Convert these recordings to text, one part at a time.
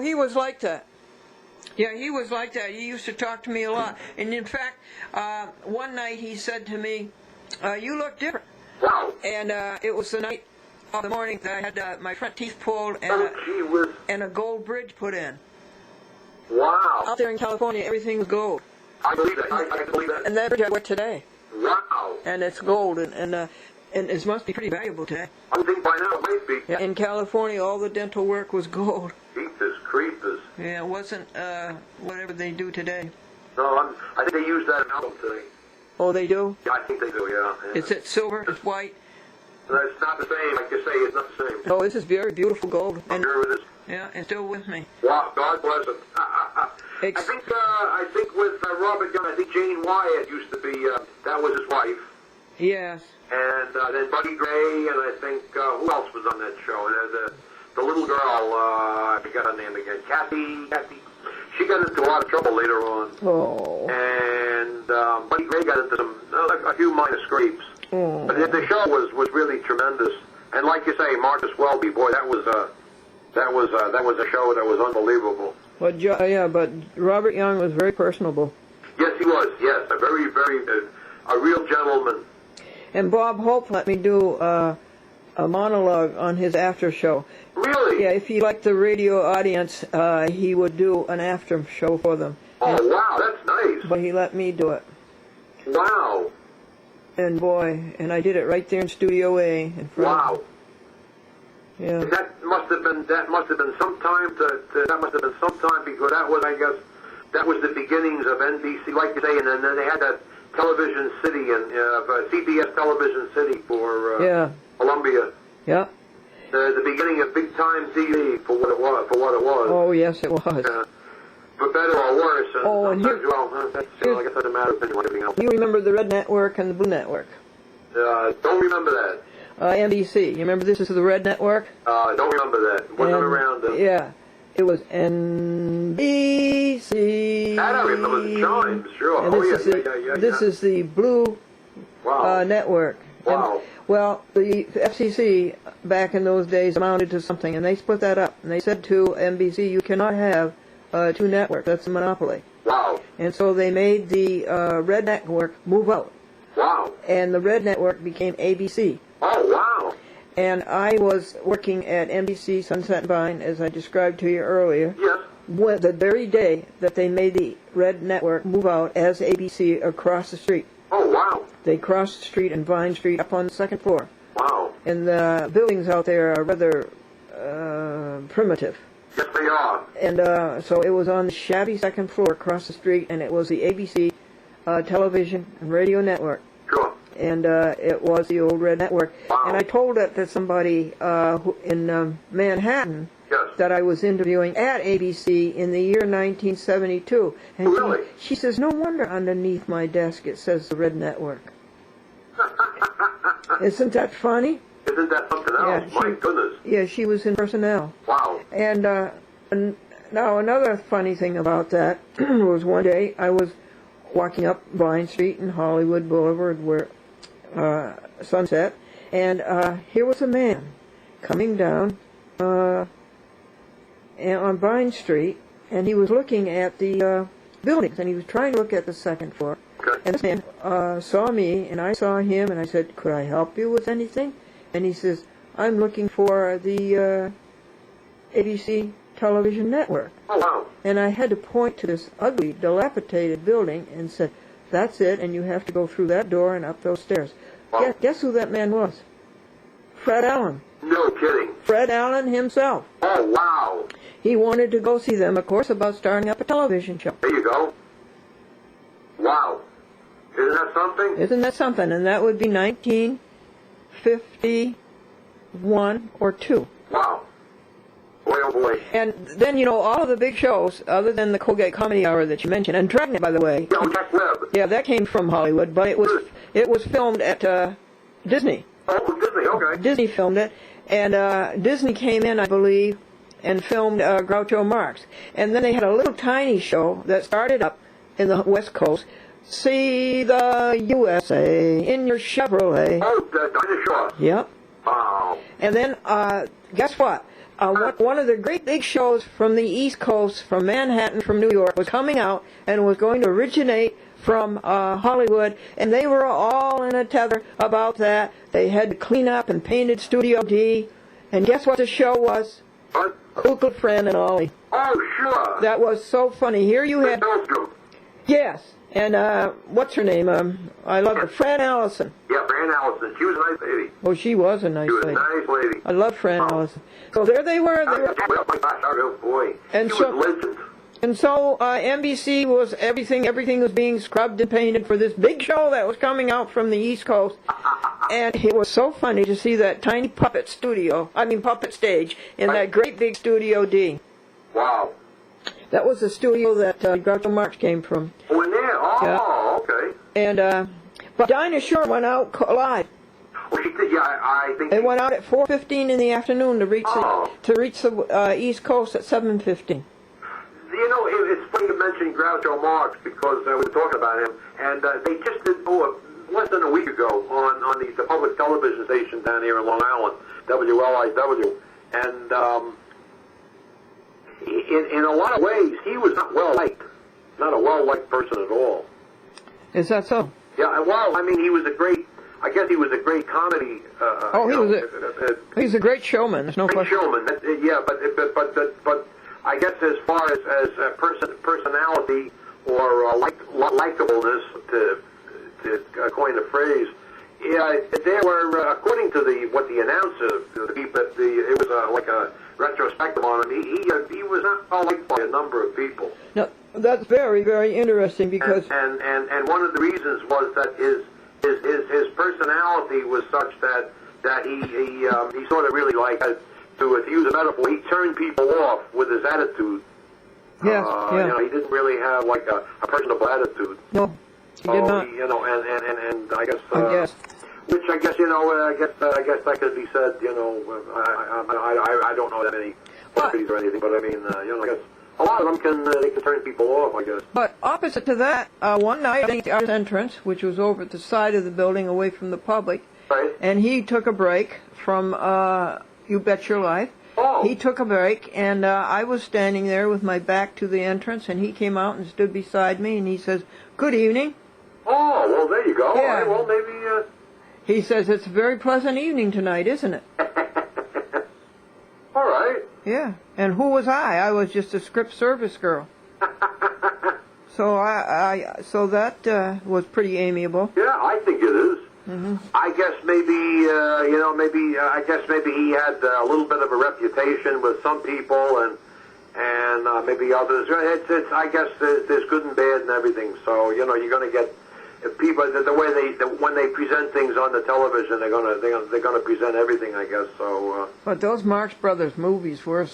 he was like that. Yeah, he was like that. He used to talk to me a lot. And in fact, one night he said to me, "You look different." Wow. And it was the night of the morning that I had my front teeth pulled and a gold bridge put in. Wow. Out there in California, everything was gold. I believe that. I can believe that. And that bridge I went today. Wow. And it's gold, and it must be pretty valuable today. I think by now it might be. Yeah, in California, all the dental work was gold. Creepers. Yeah, it wasn't whatever they do today. No, I think they use that in album today. Oh, they do? Yeah, I think they do, yeah. Is it silver? It's white? It's not the same. Like you say, it's not the same. Oh, this is very beautiful gold. I'm sure it is. Yeah, it's still with me. Wow, God bless him. I think with Robert Young, I think Jane Wyatt used to be, that was his wife. Yes. And then Buddy Gray, and I think, who else was on that show? The little girl, I forgot her name again. Kathy. She got into a lot of trouble later on. Oh. And Buddy Gray got into a few minor scrapes. Oh. But the show was really tremendous. And like you say, Marcus Welby, boy, that was a show that was unbelievable. But but Robert Young was very personable. Yes, he was. Yes, a very, a real gentleman. And Bob Hope let me do a monologue on his after show. Really? Yeah, if he liked the radio audience, he would do an after show for them. Oh, wow, that's nice. But he let me do it. Wow. And boy, and I did it right there in Studio A. In front. Wow. Yeah. That must have been some time because that was, I guess, that was the beginnings of NBC, like you say, and then they had that Television City and CBS Television City for Columbia. Yeah. The beginning of big time TV for what it was. Oh yes, it was. For better or worse. And here, I guess that's a matter of opinion like everything else. You remember the Red Network and the Blue Network? Don't remember that. NBC. You remember this is the Red Network? Don't remember that. Wasn't around. Yeah. It was NBC. That I remember the chimes, sure. And this is the Blue Network. Wow. And, well, the FCC back in those days amounted to something, and they split that up. And they said to NBC, you cannot have two networks. That's a monopoly. Wow. And so they made the Red Network move out. Wow. And the Red Network became ABC. Oh, wow. And I was working at NBC Sunset and Vine, as I described to you earlier. Yes. The very day that they made the Red Network move out as ABC across the street. Oh, wow. They crossed the street and Vine Street up on the second floor. Wow. And the buildings out there are rather primitive. Yes, they are. And so it was on the shabby second floor across the street, and it was the ABC television and radio network. Sure. And it was the old Red Network. Wow. And I told it to somebody in Manhattan that I was interviewing at ABC in the year 1972. And really? She says, no wonder underneath my desk it says the Red Network. Isn't that funny? Isn't that something else? My goodness. Yeah, she was in personnel. Wow. And now another funny thing about that was one day I was walking up Vine Street and Hollywood Boulevard where Sunset, and here was a man coming down on Vine Street, and he was looking at the buildings, and he was trying to look at the second floor. Okay. And this man saw me, and I saw him, and I said, could I help you with anything? And he says, I'm looking for the ABC television network. Oh, wow. And I had to point to this ugly, dilapidated building and said, that's it, and you have to go through that door and up those stairs. Wow. Guess who that man was? Fred Allen. No kidding. Fred Allen himself. Oh, wow. He wanted to go see them, of course, about starting up a television show. There you go. Wow. Isn't that something? Isn't that something? And that would be 1951 or 2. Wow. Boy, oh boy. And then, you know, all of the big shows, other than the Colgate Comedy Hour that you mentioned, and Dragnet, by the way. Yeah, Jack Webb. Yeah, that came from Hollywood, but it was filmed at Disney. Oh, Disney, okay. Disney filmed it, and Disney came in, I believe, and filmed Groucho Marx. And then they had a little tiny show that started up in the West Coast. See the USA in your Chevrolet. Oh, the Dinah Shore. Yep. Wow. And then, guess what? one of the great big shows from the East Coast, from Manhattan, from New York, was coming out and was going to originate from Hollywood, and they were all in a tether about that. They had to clean up and painted Studio D, and guess what the show was? What? Uncle Fran and Ollie. Oh, sure. That was so funny. Here you had... Yes, and what's her name? I love her. Fran Allison. Yeah, Fran Allison. She was a nice lady. Oh, she was a nice lady. She was a nice lady. I love Fran Allison. So there they were. Oh my gosh, oh boy. And she so, was legend. And so NBC was everything was being scrubbed and painted for this big show that was coming out from the East Coast. And it was so funny to see that tiny puppet stage in that great big Studio D. Wow. That was the studio that Groucho Marx came from. Oh, in there? Oh, yeah. Okay. And but Dinah Shore went out live. Oh, she did. Yeah, I think they went out at 4:15 in the afternoon to reach the East Coast at 7:15. You know, it's funny you mentioned Groucho Marx because we were talking about him, and they just did less than a week ago on the public television station down here in Long Island, WLIW, and in a lot of ways he was not a well-liked person at all. Is that so? Yeah, well, I mean, he was a great comedy. He's a great showman. There's no question. Showman, yeah, but I guess as far as personality or likableness, to coin the phrase, yeah, they were according to what the announcer, it was like a retrospective on him. He was not well liked by a number of people. No, that's very, very interesting because and one of the reasons was that his personality was such that he sort of really to use a metaphor, he turned people off with his attitude. Yes, yeah. You know, he didn't really have like a personable attitude. No, he did not. You know, and I guess. Which I guess I guess that could be said. You know, I don't know that many celebrities or anything, but I mean, I guess a lot of them can turn people off. I guess. But opposite to that, one night at the Aint Entrance, which was over at the side of the building, away from the public, right. And he took a break from You Bet Your Life. Oh. He took a break, and I was standing there with my back to the entrance, and he came out and stood beside me, and he says, "Good evening." Oh, well, there you go. Yeah. Right, well, maybe. He says, "It's a very pleasant evening tonight, isn't it?" All right. Yeah. And who was I? I was just a script service girl. So that was pretty amiable. Yeah, I think it is. Mm-hmm. I guess maybe I guess maybe he had a little bit of a reputation with some people and maybe others. I guess there's good and bad and everything. So you're going to get people the way when they present things on the television, they're going to present everything. I guess so. But those Marx Brothers movies were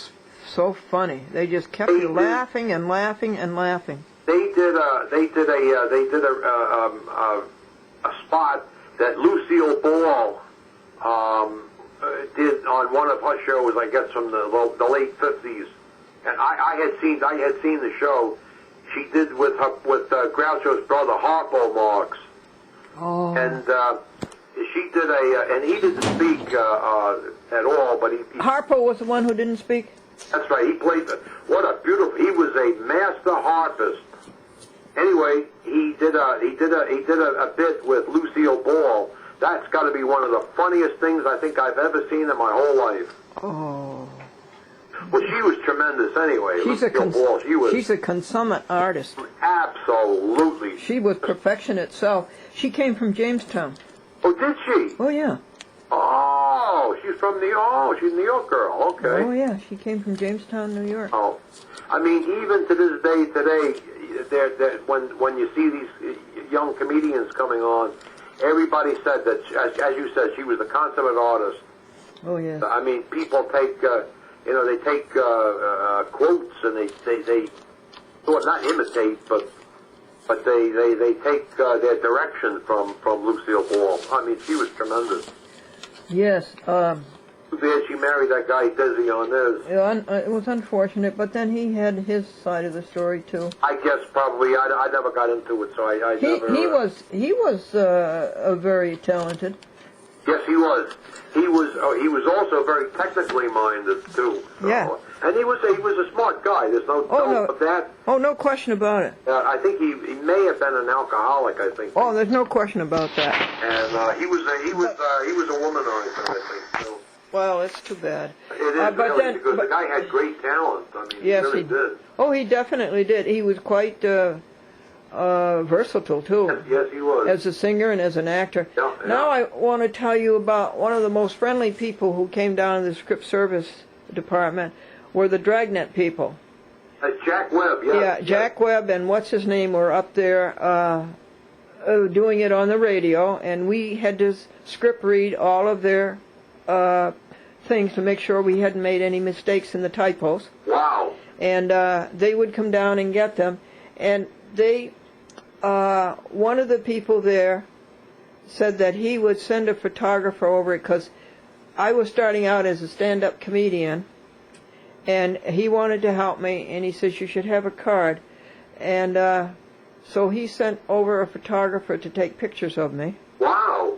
so funny. They just kept you laughing and laughing and laughing. They did a spot that Lucille Ball did on one of her shows, I guess from the late 50s, and I had seen the show. She did with Groucho's brother Harpo Marx, and she did and he didn't speak at all, but he Harpo was the one who didn't speak. That's right. He played he was a master harpist. Anyway, he did a bit with Lucille Ball. That's got to be one of the funniest things I think I've ever seen in my whole life. Oh. Well, she was tremendous anyway. She's a consummate artist. Absolutely. She was perfection itself. She came from Jamestown. Oh, did she? Oh, yeah. Oh, she's from New York. Oh, she's a New York girl. Okay. Oh, yeah. She came from Jamestown, New York. Oh. I mean, even to this day today, when you see these young comedians coming on, everybody said that, as you said, she was a consummate artist. Oh, yeah. I mean, people take, they take quotes and they well, not imitate, but they take their direction from Lucille Ball. I mean, she was tremendous. Yes. Too bad she married that guy Desi on this. It was unfortunate, but then he had his side of the story too. I guess probably I never got into it, so I never. He was very talented. Yes, he was. He was also very technically minded too. Yeah. And he was a smart guy. There's no doubt of that. Oh, no question about it. I think he may have been an alcoholic. I think. Oh, there's no question about that. And he was a womanizer, I think. So. Well, it's too bad. It is really, because the guy had great talent. I mean, yes, he really did. Oh, he definitely did. He was quite versatile too. Yes, he was. As a singer and as an actor. Yeah. Now I want to tell you about one of the most friendly people who came down to the script service department were the Dragnet people. Jack Webb, yeah. Yeah, Jack Webb and what's his name were up there doing it on the radio, and we had to script read all of their things to make sure we hadn't made any mistakes in the typos. Wow. And they would come down and get them, and they, one of the people there said that he would send a photographer over it because I was starting out as a stand-up comedian, and he wanted to help me, and he says, you should have a card. And so he sent over a photographer to take pictures of me. Wow.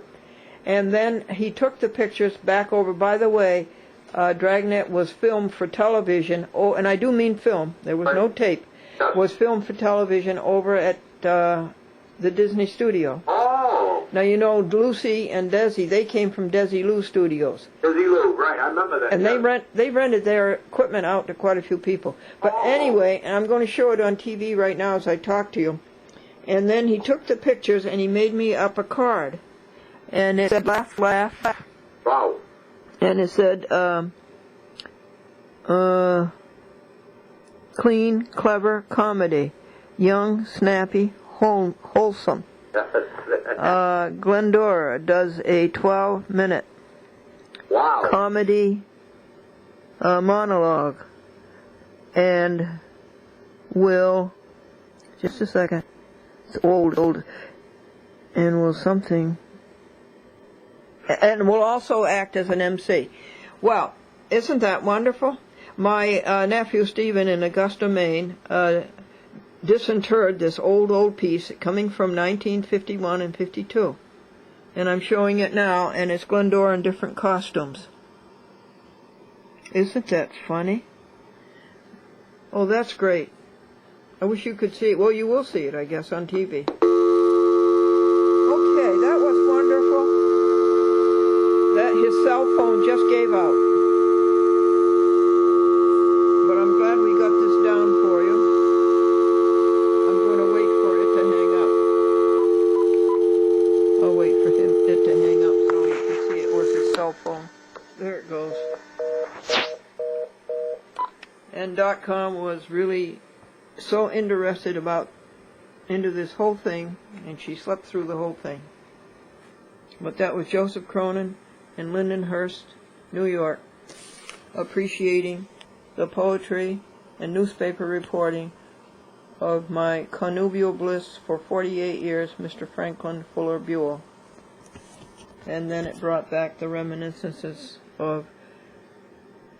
And then he took the pictures back over. By the way, Dragnet was filmed for television. Oh, and I do mean film. There was no tape. Was filmed for television over at the Disney studio. Oh. Now, you know, Lucy and Desi, they came from Desi Lou Studios. Desi Lou, right, I remember that. And they rented their equipment out to quite a few people. But anyway, and I'm going to show it on TV right now as I talk to you. And then he took the pictures and he made me up a card. And it said, laugh, laugh. Wow. And it said, clean, clever comedy. Young, snappy, wholesome. Glendora does a 12-minute comedy monologue. And will, just a second, it's old, and will something, and will also act as an MC. Well, isn't that wonderful? My nephew Stephen in Augusta, Maine, disinterred this old piece coming from 1951 and 52. And I'm showing it now, and it's Glendora in different costumes. Isn't that funny? Oh, that's great. I wish you could see it. Well, you will see it, I guess, on TV. Okay, that was wonderful. That his cell phone just gave out. But I'm glad we got this down for you. I'm going to wait for it to hang up. I'll wait for it to hang up so you can see it with his cell phone. There it goes. And .com was really so interested into this whole thing, and she slept through the whole thing. But that was Joseph Cronin in Lindenhurst, New York, appreciating the poetry and newspaper reporting of my connubial bliss for 48 years, Mr. Franklin Fuller Buell. And then it brought back the reminiscences of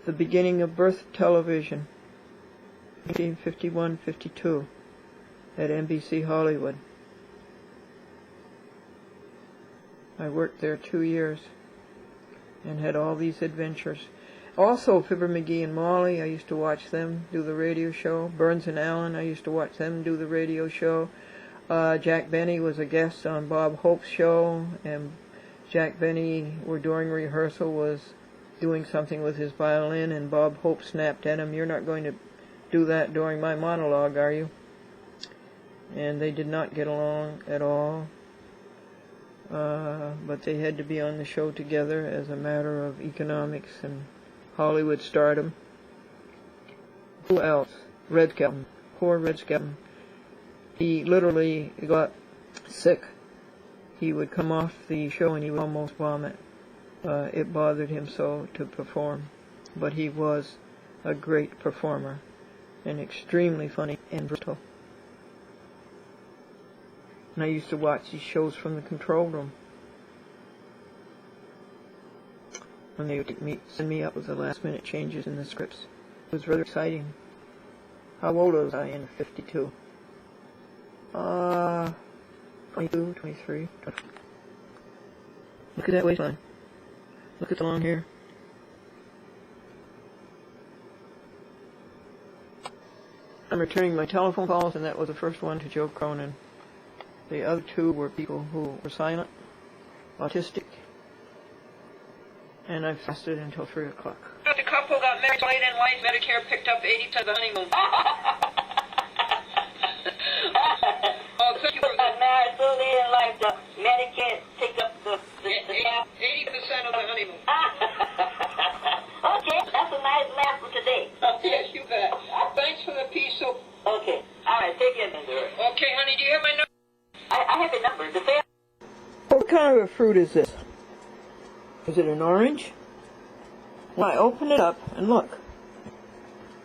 the beginning of birth television, 1951-52, at NBC Hollywood. I worked there 2 years and had all these adventures. Also, Fibber McGee and Molly, I used to watch them do the radio show. Burns and Allen, I used to watch them do the radio show. Jack Benny was a guest on Bob Hope's show, and Jack Benny, during rehearsal, was doing something with his violin, and Bob Hope snapped at him, "You're not going to do that during my monologue, are you?" And they did not get along at all. But they had to be on the show together as a matter of economics and Hollywood stardom. Who else? Red Skelton. Poor Red Skelton. He literally got sick. He would come off the show and he would almost vomit. It bothered him so to perform. But he was a great performer and extremely funny and brutal. And I used to watch these shows from the control room. When they would send me up with the last minute changes in the scripts. It was rather exciting. How old was I in 52? 22, 23. 24. Look at that waistline. Look at the long hair. I'm returning my telephone calls, and that was the first one to Joe Cronin. The other two were people who were silent, autistic, and I fasted until 3 o'clock. The couple got married late in life. Medicare picked up 80% of the honeymoon. Oh, thank you. Got married so late in life, the Medicare picked up the 80% of the honeymoon. Okay, that's a nice laugh for today. Yes, you bet. Thanks for the pea soup. Okay. All right, take care, Gendora. Okay, honey, do you have my number? I have your number. What kind of a fruit is this? Is it an orange? Well, I open it up and look.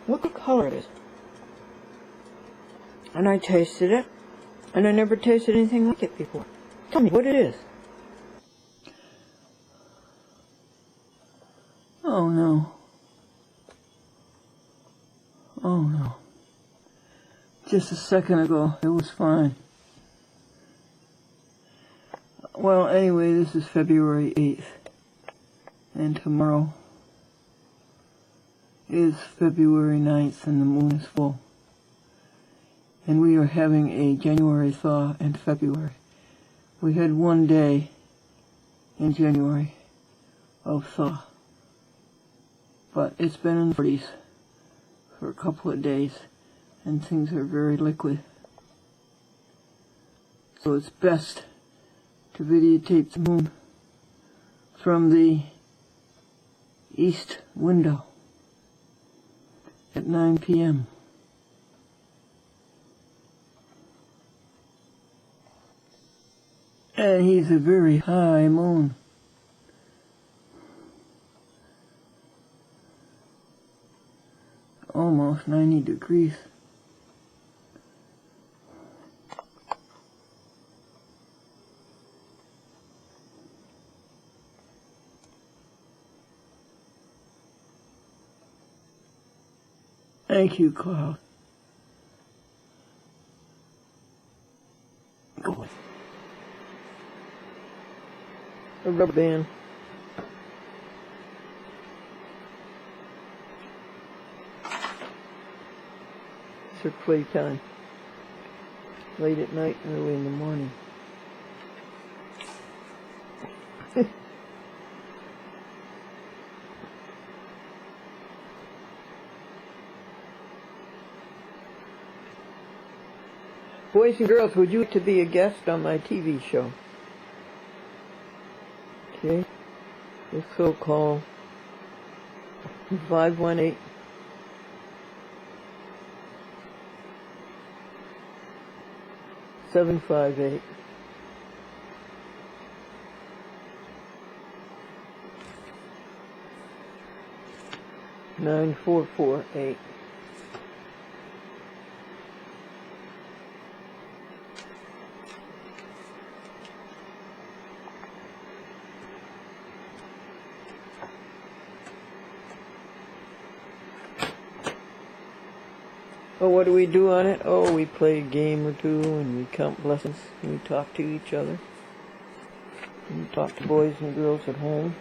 Look what color it is. And I tasted it, and I never tasted anything like it before. Tell me what it is. Oh no. Oh no. Just a second ago, it was fine. Well, anyway, this is February 8th, and tomorrow is February 9th, and the moon is full. And we are having a January thaw in February. We had one day in January of thaw, but it's been in the 40s for a couple of days, and things are very liquid. So it's best to videotape the moon from the east window at 9 p.m. And he's a very high moon. Almost 90 degrees. Thank you, Cloud. Go away. A rubber band. It's her playtime. Late at night, early in the morning. Boys and girls, would you like to be a guest on my TV show? Okay. This will call 518 758 9448. Oh, what do we do on it? Oh, we play a game or two, and we count blessings, and we talk to each other. And we talk to boys and girls at home.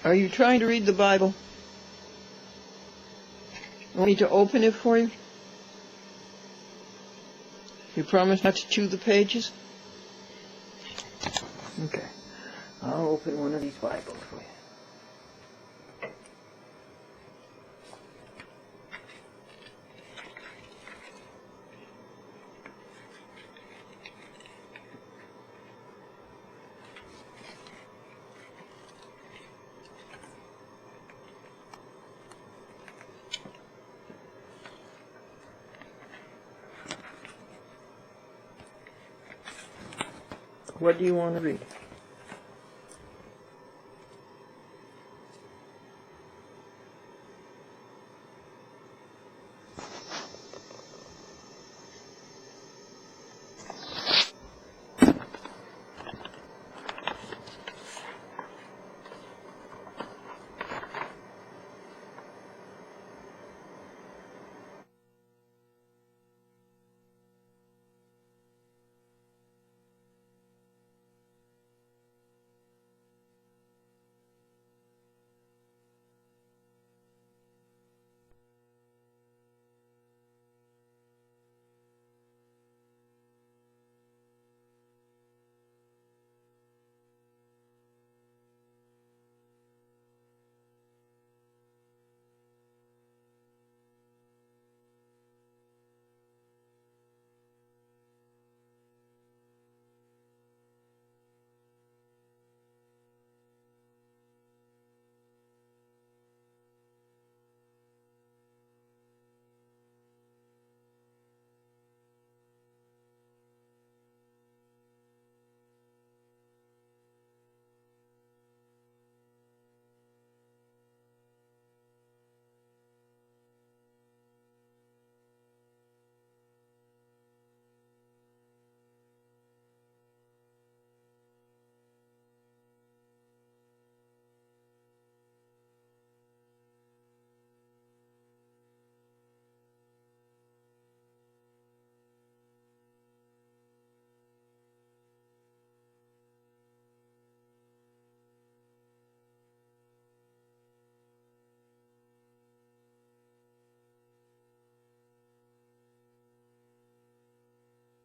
Are you trying to read the Bible? Want me to open it for you? You promise not to chew the pages? Okay. I'll open one of these Bibles for you. What do you want to read?